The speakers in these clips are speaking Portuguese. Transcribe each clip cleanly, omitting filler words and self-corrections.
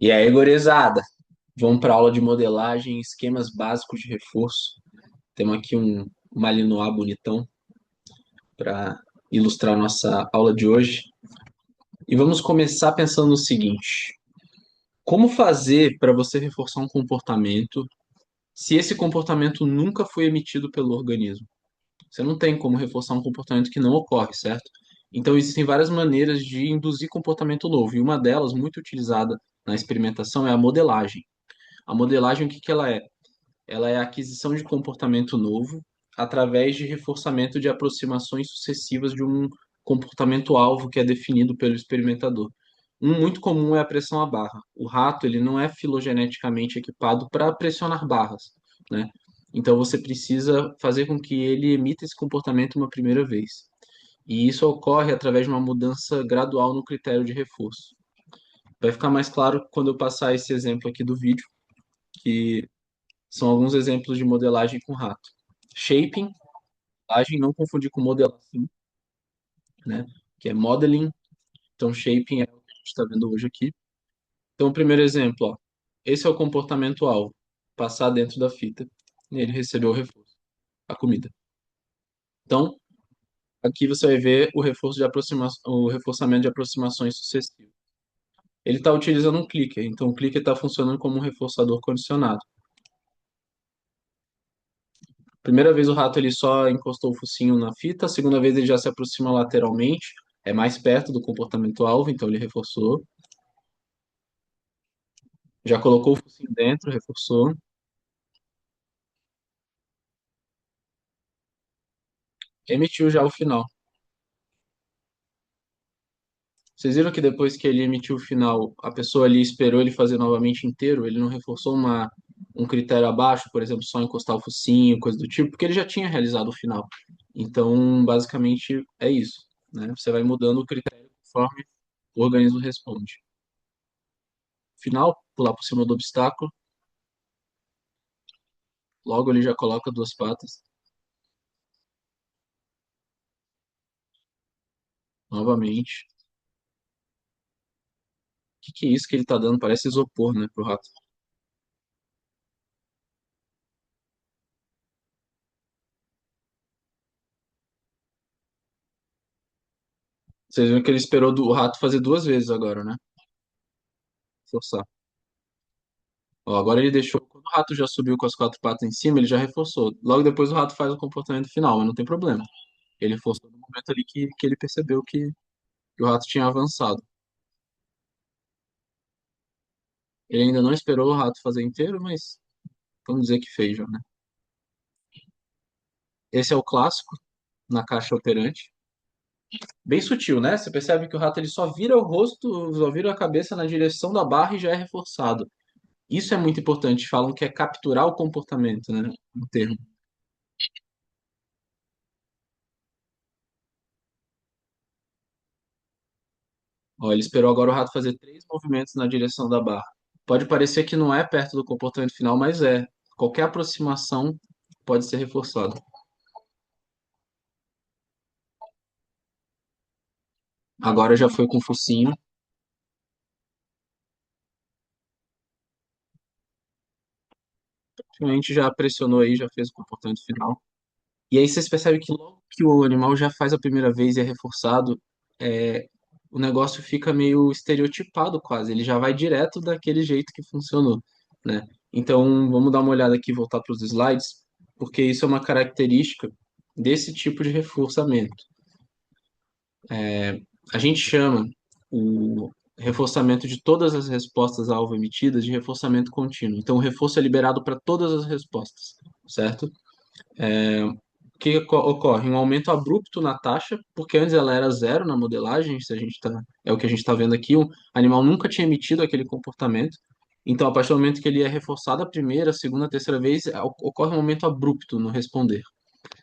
E aí, gurizada, vamos para aula de modelagem, esquemas básicos de reforço. Temos aqui um Malinois bonitão para ilustrar nossa aula de hoje. E vamos começar pensando no seguinte: como fazer para você reforçar um comportamento se esse comportamento nunca foi emitido pelo organismo? Você não tem como reforçar um comportamento que não ocorre, certo? Então, existem várias maneiras de induzir comportamento novo, e uma delas, muito utilizada na experimentação, é a modelagem. A modelagem, o que que ela é? Ela é a aquisição de comportamento novo através de reforçamento de aproximações sucessivas de um comportamento-alvo que é definido pelo experimentador. Um muito comum é a pressão à barra. O rato ele não é filogeneticamente equipado para pressionar barras, né? Então você precisa fazer com que ele emita esse comportamento uma primeira vez. E isso ocorre através de uma mudança gradual no critério de reforço. Vai ficar mais claro quando eu passar esse exemplo aqui do vídeo, que são alguns exemplos de modelagem com rato. Shaping, modelagem, não confundir com modelação, né? Que é modeling. Então, shaping é o que a gente está vendo hoje aqui. Então, o primeiro exemplo, ó. Esse é o comportamento-alvo. Passar dentro da fita. E ele recebeu o reforço, a comida. Então, aqui você vai ver o reforço de aproximação, o reforçamento de aproximações sucessivas. Ele está utilizando um clicker, então o clicker está funcionando como um reforçador condicionado. Primeira vez o rato ele só encostou o focinho na fita, a segunda vez ele já se aproxima lateralmente, é mais perto do comportamento-alvo, então ele reforçou. Já colocou o focinho dentro, reforçou. Emitiu já o final. Vocês viram que depois que ele emitiu o final, a pessoa ali esperou ele fazer novamente inteiro? Ele não reforçou um critério abaixo, por exemplo, só encostar o focinho, coisa do tipo, porque ele já tinha realizado o final. Então, basicamente, é isso, né? Você vai mudando o critério conforme o organismo responde. Final, pular por cima do obstáculo. Logo ele já coloca duas patas. Novamente. O que que é isso que ele tá dando? Parece isopor, né, pro rato. Vocês viram que ele esperou o rato fazer duas vezes agora, né? Forçar. Ó, agora ele deixou. Quando o rato já subiu com as quatro patas em cima, ele já reforçou. Logo depois o rato faz o comportamento final, mas não tem problema. Ele forçou no momento ali que ele percebeu que o rato tinha avançado. Ele ainda não esperou o rato fazer inteiro, mas vamos dizer que fez já, né? Esse é o clássico na caixa operante. Bem sutil, né? Você percebe que o rato ele só vira o rosto, só vira a cabeça na direção da barra e já é reforçado. Isso é muito importante. Falam que é capturar o comportamento, né? O termo. Ó, ele esperou agora o rato fazer três movimentos na direção da barra. Pode parecer que não é perto do comportamento final, mas é. Qualquer aproximação pode ser reforçada. Agora já foi com o focinho. Praticamente já pressionou aí, já fez o comportamento final. E aí vocês percebem que logo que o animal já faz a primeira vez e é reforçado, o negócio fica meio estereotipado quase. Ele já vai direto daquele jeito que funcionou, né? Então vamos dar uma olhada aqui, voltar para os slides, porque isso é uma característica desse tipo de reforçamento. A gente chama o reforçamento de todas as respostas alvo emitidas de reforçamento contínuo. Então o reforço é liberado para todas as respostas, certo? O que ocorre? Um aumento abrupto na taxa, porque antes ela era zero na modelagem, se a gente tá, é o que a gente está vendo aqui, o animal nunca tinha emitido aquele comportamento. Então, a partir do momento que ele é reforçado a primeira, a segunda, a terceira vez, ocorre um aumento abrupto no responder.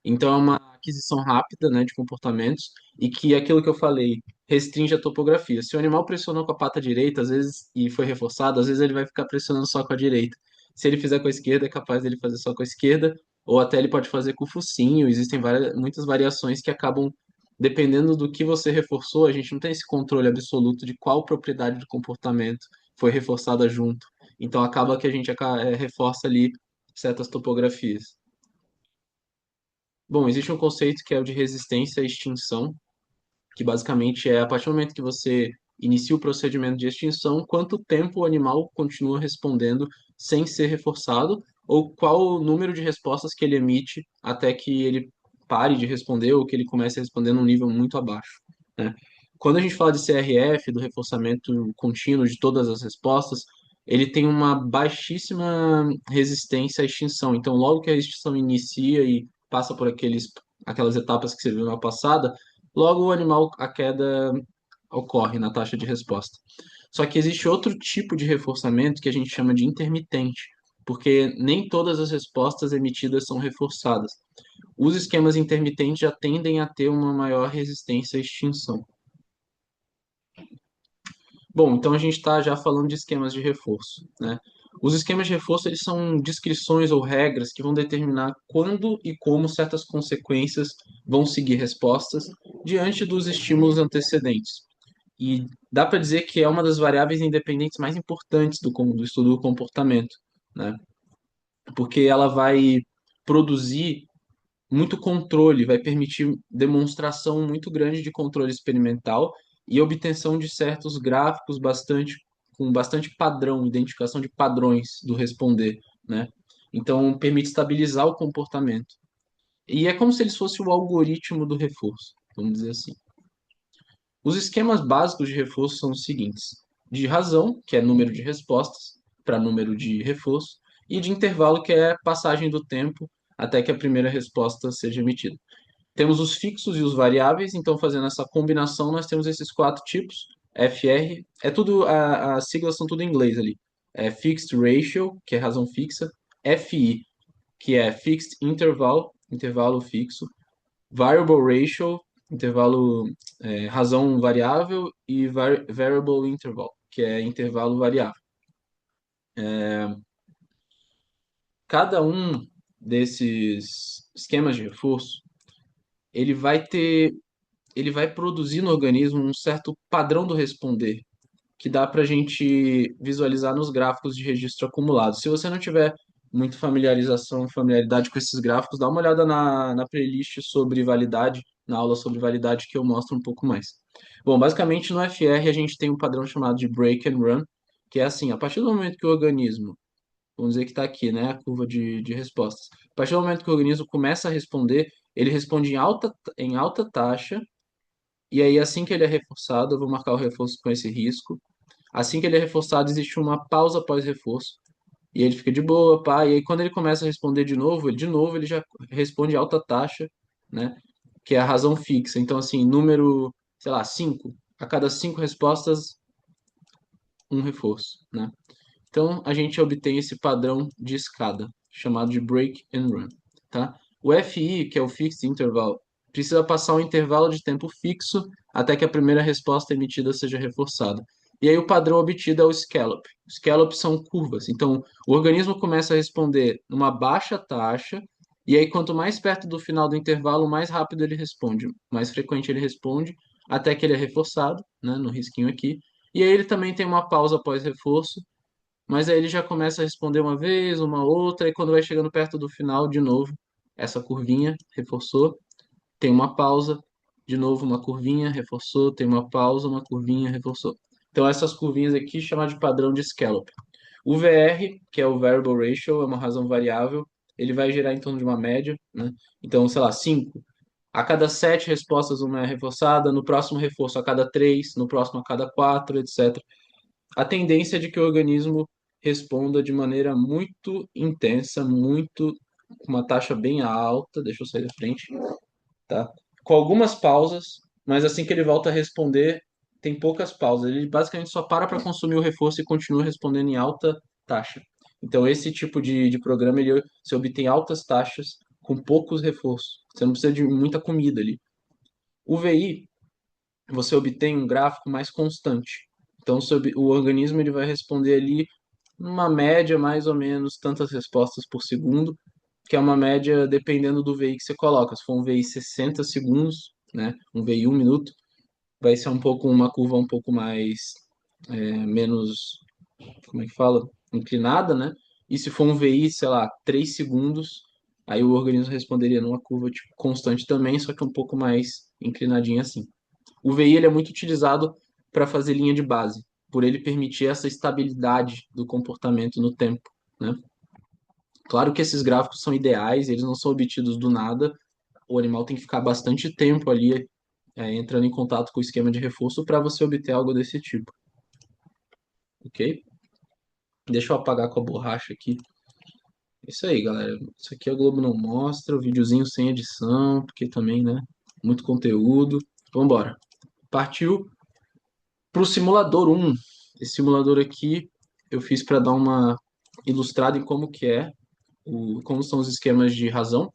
Então, é uma aquisição rápida, né, de comportamentos e que é aquilo que eu falei restringe a topografia. Se o animal pressionou com a pata direita, às vezes, e foi reforçado, às vezes ele vai ficar pressionando só com a direita. Se ele fizer com a esquerda, é capaz dele fazer só com a esquerda, ou até ele pode fazer com o focinho. Existem muitas variações que acabam, dependendo do que você reforçou, a gente não tem esse controle absoluto de qual propriedade do comportamento foi reforçada junto. Então acaba que a gente reforça ali certas topografias. Bom, existe um conceito que é o de resistência à extinção, que basicamente é a partir do momento que você inicia o procedimento de extinção, quanto tempo o animal continua respondendo sem ser reforçado, ou qual o número de respostas que ele emite até que ele pare de responder ou que ele comece a responder num nível muito abaixo, né? Quando a gente fala de CRF, do reforçamento contínuo de todas as respostas, ele tem uma baixíssima resistência à extinção. Então, logo que a extinção inicia e passa por aquelas etapas que você viu na passada, logo o animal, a queda ocorre na taxa de resposta. Só que existe outro tipo de reforçamento que a gente chama de intermitente, porque nem todas as respostas emitidas são reforçadas. Os esquemas intermitentes já tendem a ter uma maior resistência à extinção. Bom, então a gente está já falando de esquemas de reforço, né? Os esquemas de reforço eles são descrições ou regras que vão determinar quando e como certas consequências vão seguir respostas diante dos estímulos antecedentes. E dá para dizer que é uma das variáveis independentes mais importantes do estudo do comportamento, né? Porque ela vai produzir muito controle, vai permitir demonstração muito grande de controle experimental e obtenção de certos gráficos com bastante padrão, identificação de padrões do responder, né? Então, permite estabilizar o comportamento. E é como se eles fossem o algoritmo do reforço, vamos dizer assim. Os esquemas básicos de reforço são os seguintes: de razão, que é número de respostas, para número de reforço, e de intervalo, que é passagem do tempo até que a primeira resposta seja emitida. Temos os fixos e os variáveis, então fazendo essa combinação, nós temos esses quatro tipos. FR, é tudo, as siglas são tudo em inglês ali. É Fixed Ratio, que é razão fixa. FI, que é Fixed Interval, intervalo fixo. Variable Ratio, intervalo, razão variável. E Variable Interval, que é intervalo variável. Cada um desses esquemas de reforço, ele vai ter ele vai produzir no organismo um certo padrão do responder, que dá para a gente visualizar nos gráficos de registro acumulado. Se você não tiver muita familiaridade com esses gráficos, dá uma olhada na playlist sobre validade, na aula sobre validade, que eu mostro um pouco mais. Bom, basicamente no FR a gente tem um padrão chamado de break and run, que é assim, a partir do momento que o organismo, vamos dizer que está aqui, né, a curva de respostas, a partir do momento que o organismo começa a responder, ele responde em alta taxa, e aí, assim que ele é reforçado, eu vou marcar o reforço com esse risco. Assim que ele é reforçado, existe uma pausa pós-reforço. E ele fica de boa, pá. E aí, quando ele começa a responder de novo, ele já responde alta taxa, né? Que é a razão fixa. Então, assim, número, sei lá, 5. A cada 5 respostas, um reforço, né? Então, a gente obtém esse padrão de escada, chamado de break and run, tá? O FI, que é o Fixed Interval, precisa passar um intervalo de tempo fixo até que a primeira resposta emitida seja reforçada. E aí o padrão obtido é o scallop. Scallops são curvas. Então, o organismo começa a responder numa baixa taxa, e aí quanto mais perto do final do intervalo, mais rápido ele responde, mais frequente ele responde, até que ele é reforçado, né, no risquinho aqui. E aí ele também tem uma pausa após reforço, mas aí ele já começa a responder uma vez, uma outra, e quando vai chegando perto do final, de novo, essa curvinha reforçou, tem uma pausa, de novo uma curvinha, reforçou, tem uma pausa, uma curvinha, reforçou. Então essas curvinhas aqui chamam de padrão de scallop. O VR, que é o Variable Ratio, é uma razão variável, ele vai gerar em torno de uma média, né? Então, sei lá, 5. A cada 7 respostas uma é reforçada, no próximo reforço a cada 3, no próximo a cada 4, etc. A tendência é de que o organismo responda de maneira muito intensa, muito com uma taxa bem alta, deixa eu sair da frente, tá? Com algumas pausas, mas assim que ele volta a responder, tem poucas pausas. Ele basicamente só para consumir o reforço e continua respondendo em alta taxa. Então, esse tipo de programa, ele, você obtém altas taxas com poucos reforços. Você não precisa de muita comida ali. O VI, você obtém um gráfico mais constante. Então, o organismo ele vai responder ali uma média mais ou menos tantas respostas por segundo, que é uma média dependendo do VI que você coloca. Se for um VI 60 segundos, né, um VI 1 minuto, vai ser uma curva um pouco mais menos como é que fala? Inclinada, né? E se for um VI, sei lá, 3 segundos, aí o organismo responderia numa curva tipo, constante também, só que um pouco mais inclinadinha assim. O VI ele é muito utilizado para fazer linha de base, por ele permitir essa estabilidade do comportamento no tempo, né? Claro que esses gráficos são ideais, eles não são obtidos do nada, o animal tem que ficar bastante tempo ali entrando em contato com o esquema de reforço para você obter algo desse tipo, ok? Deixa eu apagar com a borracha aqui. Isso aí, galera. Isso aqui a Globo não mostra, o videozinho sem edição, porque também, né? Muito conteúdo. Vambora. Partiu pro simulador 1. Esse simulador aqui eu fiz para dar uma ilustrada em como que é, como são os esquemas de razão.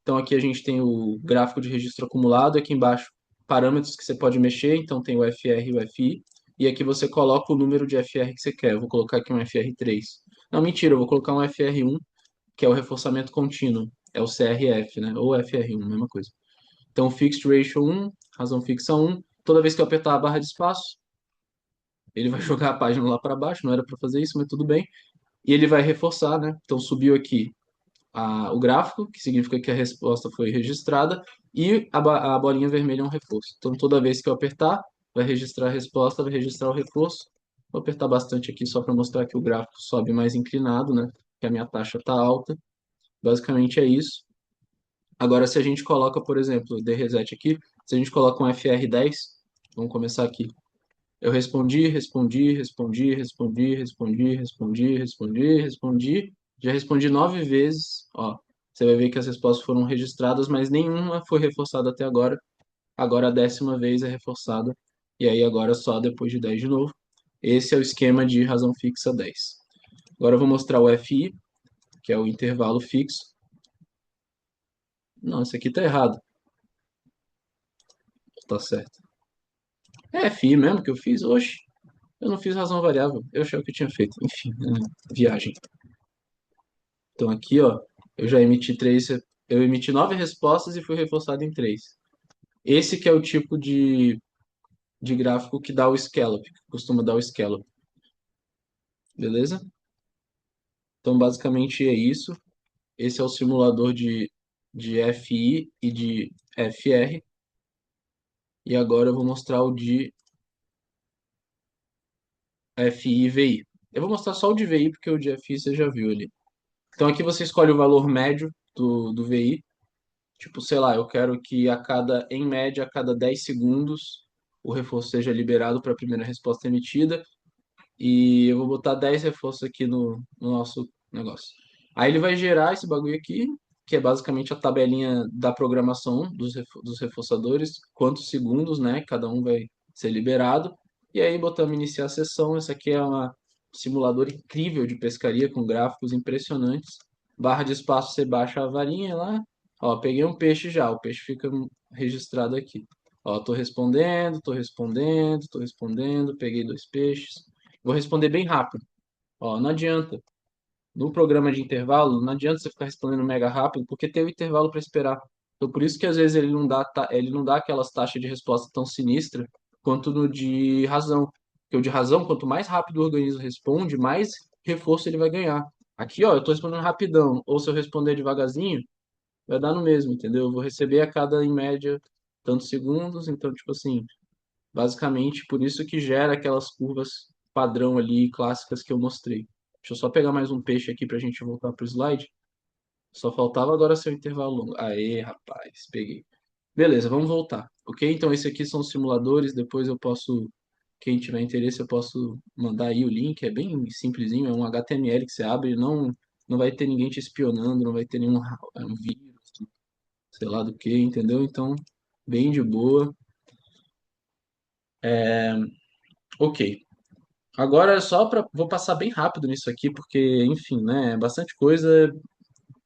Então aqui a gente tem o gráfico de registro acumulado, aqui embaixo parâmetros que você pode mexer, então tem o FR e o FI, e aqui você coloca o número de FR que você quer. Eu vou colocar aqui um FR3. Não, mentira, eu vou colocar um FR1, que é o reforçamento contínuo, é o CRF, né? Ou FR1, mesma coisa. Então, Fixed Ratio 1, razão fixa 1, toda vez que eu apertar a barra de espaço, ele vai jogar a página lá para baixo, não era para fazer isso, mas tudo bem. E ele vai reforçar, né? Então, subiu aqui o gráfico, que significa que a resposta foi registrada, e a bolinha vermelha é um reforço. Então, toda vez que eu apertar, vai registrar a resposta, vai registrar o reforço. Vou apertar bastante aqui só para mostrar que o gráfico sobe mais inclinado, né? Que a minha taxa está alta. Basicamente é isso. Agora, se a gente coloca, por exemplo, dei reset aqui, se a gente coloca um FR10, vamos começar aqui. Eu respondi. Já respondi 9 vezes. Ó, você vai ver que as respostas foram registradas, mas nenhuma foi reforçada até agora. Agora a 10ª vez é reforçada. E aí agora só depois de 10 de novo. Esse é o esquema de razão fixa 10. Agora eu vou mostrar o FI, que é o intervalo fixo. Não, esse aqui tá errado. Tá certo. É FI mesmo que eu fiz? Oxe, eu não fiz razão variável. Eu achei o que eu tinha feito. Enfim, viagem. Então aqui, ó, eu já emiti três, eu emiti 9 respostas e fui reforçado em 3. Esse que é o tipo de gráfico que dá o scallop, que costuma dar o scallop, beleza? Então basicamente é isso. Esse é o simulador de FI e de FR. E agora eu vou mostrar o de FI e VI. Eu vou mostrar só o de VI, porque o de FI você já viu ali. Então aqui você escolhe o valor médio do VI. Tipo, sei lá, eu quero que em média, a cada 10 segundos, o reforço seja liberado para a primeira resposta emitida. E eu vou botar 10 reforços aqui no nosso negócio. Aí ele vai gerar esse bagulho aqui, que é basicamente a tabelinha da programação dos reforçadores, quantos segundos, né? Cada um vai ser liberado. E aí botamos iniciar a sessão. Esse aqui é um simulador incrível de pescaria com gráficos impressionantes. Barra de espaço, você baixa a varinha lá. Ó, peguei um peixe já, o peixe fica registrado aqui. Ó, tô respondendo, peguei 2 peixes. Vou responder bem rápido. Ó, não adianta. No programa de intervalo, não adianta você ficar respondendo mega rápido, porque tem o intervalo para esperar. Então, por isso que às vezes ele não dá aquelas taxas de resposta tão sinistra quanto no de razão. Porque o de razão, quanto mais rápido o organismo responde, mais reforço ele vai ganhar. Aqui, ó, eu estou respondendo rapidão, ou se eu responder devagarzinho, vai dar no mesmo, entendeu? Eu vou receber a cada, em média, tantos segundos, então, tipo assim, basicamente, por isso que gera aquelas curvas padrão ali, clássicas que eu mostrei. Deixa eu só pegar mais um peixe aqui para a gente voltar para o slide. Só faltava agora ser o intervalo longo. Aê, rapaz, peguei. Beleza, vamos voltar. Ok? Então, esse aqui são os simuladores. Depois eu posso, quem tiver interesse, eu posso mandar aí o link. É bem simplesinho, é um HTML que você abre. Não vai ter ninguém te espionando, não vai ter nenhum um vírus, sei lá do que, entendeu? Então, bem de boa. Ok. Agora é só para. Vou passar bem rápido nisso aqui, porque, enfim, né? É bastante coisa,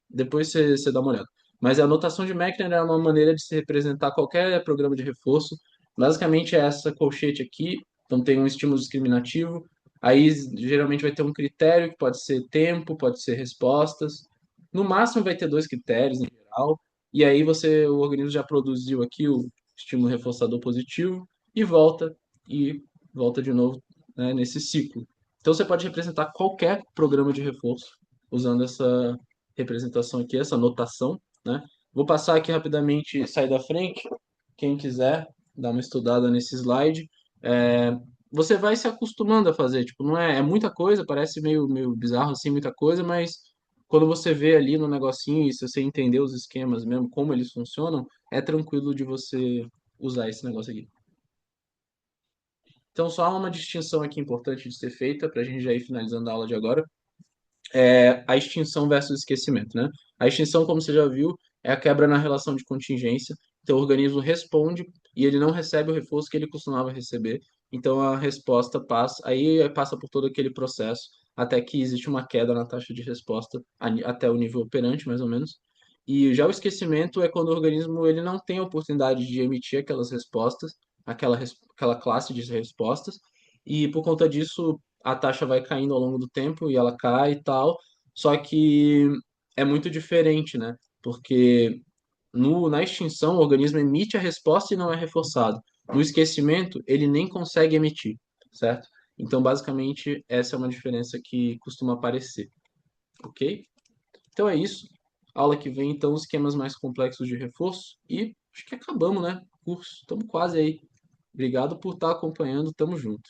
depois você dá uma olhada. Mas a anotação de Meckner é uma maneira de se representar qualquer programa de reforço. Basicamente é essa colchete aqui. Então tem um estímulo discriminativo. Aí geralmente vai ter um critério, que pode ser tempo, pode ser respostas. No máximo vai ter 2 critérios em geral. E aí o organismo já produziu aqui o estímulo reforçador positivo e volta de novo, né, nesse ciclo. Então você pode representar qualquer programa de reforço usando essa representação aqui, essa notação, né? Vou passar aqui rapidamente, sair da frente. Quem quiser dar uma estudada nesse slide, é, você vai se acostumando a fazer. Tipo, não é, é muita coisa, parece meio bizarro assim, muita coisa, mas quando você vê ali no negocinho e se você entender os esquemas mesmo, como eles funcionam, é tranquilo de você usar esse negócio aqui. Então, só há uma distinção aqui importante de ser feita para a gente já ir finalizando a aula de agora. É a extinção versus esquecimento, né? A extinção, como você já viu, é a quebra na relação de contingência. Então, o organismo responde e ele não recebe o reforço que ele costumava receber. Então, a resposta passa, aí passa por todo aquele processo até que existe uma queda na taxa de resposta até o nível operante, mais ou menos. E já o esquecimento é quando o organismo ele não tem a oportunidade de emitir aquelas respostas, aquela classe de respostas, e por conta disso a taxa vai caindo ao longo do tempo e ela cai e tal. Só que é muito diferente, né? Porque na extinção, o organismo emite a resposta e não é reforçado. No esquecimento, ele nem consegue emitir, certo? Então, basicamente, essa é uma diferença que costuma aparecer, ok? Então é isso. Aula que vem, então, os esquemas mais complexos de reforço. E acho que acabamos, né? Curso. Estamos quase aí. Obrigado por estar acompanhando. Tamo junto.